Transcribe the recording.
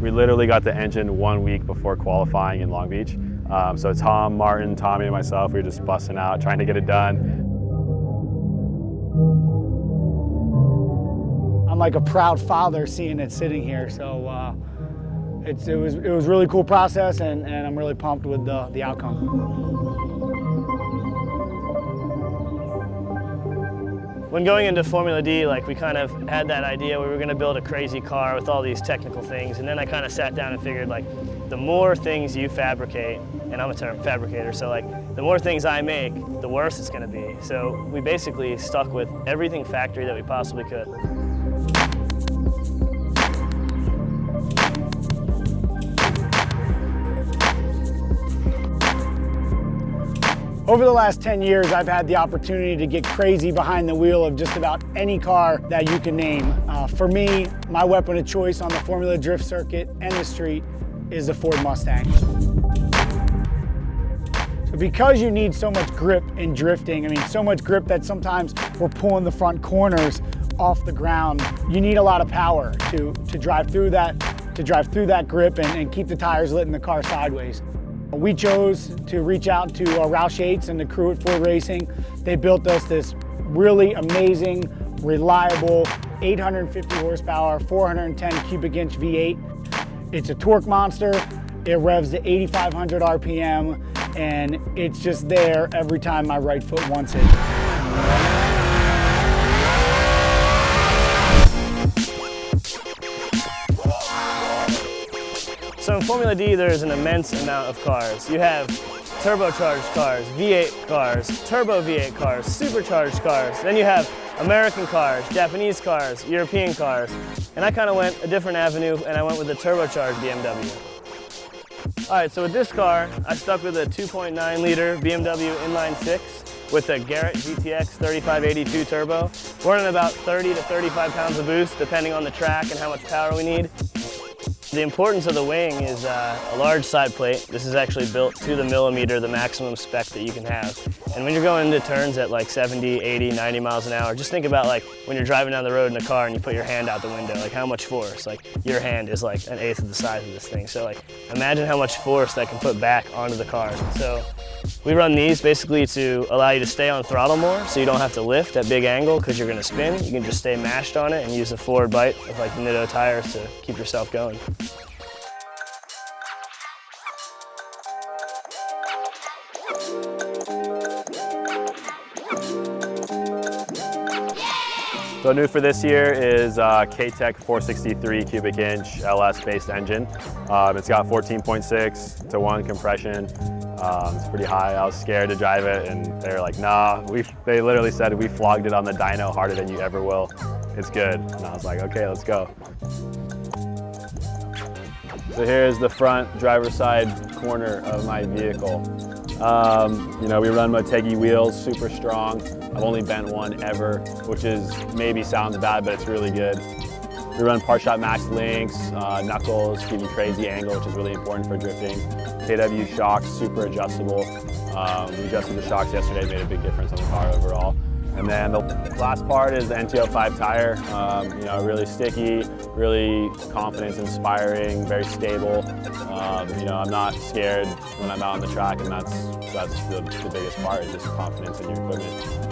We literally got the engine 1 week before qualifying in Long Beach. So Tom, Martin, Tommy, and myself, we were just busting out, trying to get it done. I'm like a proud father seeing it sitting here. So it was a really cool process, and I'm really pumped with the outcome. When going into Formula D, like, we kind of had that idea we were going to build a crazy car with all these technical things, and then I kind of sat down and figured, like, the more things you fabricate, and I'm a fabricator, so like the more things I make, the worse it's going to be. So we basically stuck with everything factory that we possibly could. Over the last 10 years, I've had the opportunity to get crazy behind the wheel of just about any car that you can name. For me, my weapon of choice on the Formula Drift circuit and the street is the Ford Mustang. So because you need so much grip in drifting, I mean, so much grip that sometimes we're pulling the front corners off the ground, you need a lot of power to drive through that grip and keep the tires lit in the car sideways. We chose to reach out to Roush Yates and the crew at Ford Racing. They built us this really amazing, reliable 850 horsepower, 410 cubic inch V8. It's a torque monster. It revs to 8,500 RPM, and it's just there every time my right foot wants it. So in Formula D, there's an immense amount of cars. You have turbocharged cars, V8 cars, turbo V8 cars, supercharged cars. Then you have American cars, Japanese cars, European cars. And I kind of went a different avenue, and I went with the turbocharged BMW. All right, so with this car, I stuck with a 2.9 liter BMW inline six with a Garrett GTX 3582 turbo. We're running about 30 to 35 pounds of boost, depending on the track and how much power we need. The importance of the wing is a large side plate. This is actually built to the millimeter, the maximum spec that you can have. And when you're going into turns at like 70, 80, 90 miles an hour, just think about like when you're driving down the road in a car and you put your hand out the window, like how much force, like your hand is like an eighth of the size of this thing. So like imagine how much force that can put back onto the car. So we run these basically to allow you to stay on throttle more so you don't have to lift at big angle because you're gonna spin. You can just stay mashed on it and use the forward bite of like the Nitto tires to keep yourself going. So new for this year is K-Tech 463 cubic inch LS based engine. It's got 14.6 to 1 compression. It's pretty high. I was scared to drive it, and they were like, nah. They literally said, we flogged it on the dyno harder than you ever will. It's good. And I was like, okay, let's go. So here's the front driver's side corner of my vehicle. You know, we run Motegi wheels, super strong. I've only bent one ever, which is maybe sounds bad, but it's really good. We run Part Shot Max links, knuckles, give you crazy angle, which is really important for drifting. KW shocks, super adjustable. We adjusted the shocks yesterday, made a big difference on the car overall. And then the last part is the NTO5 tire. You know, really sticky, really confidence inspiring, very stable. You know, I'm not scared when I'm out on the track, and that's the biggest part, is just confidence in your equipment.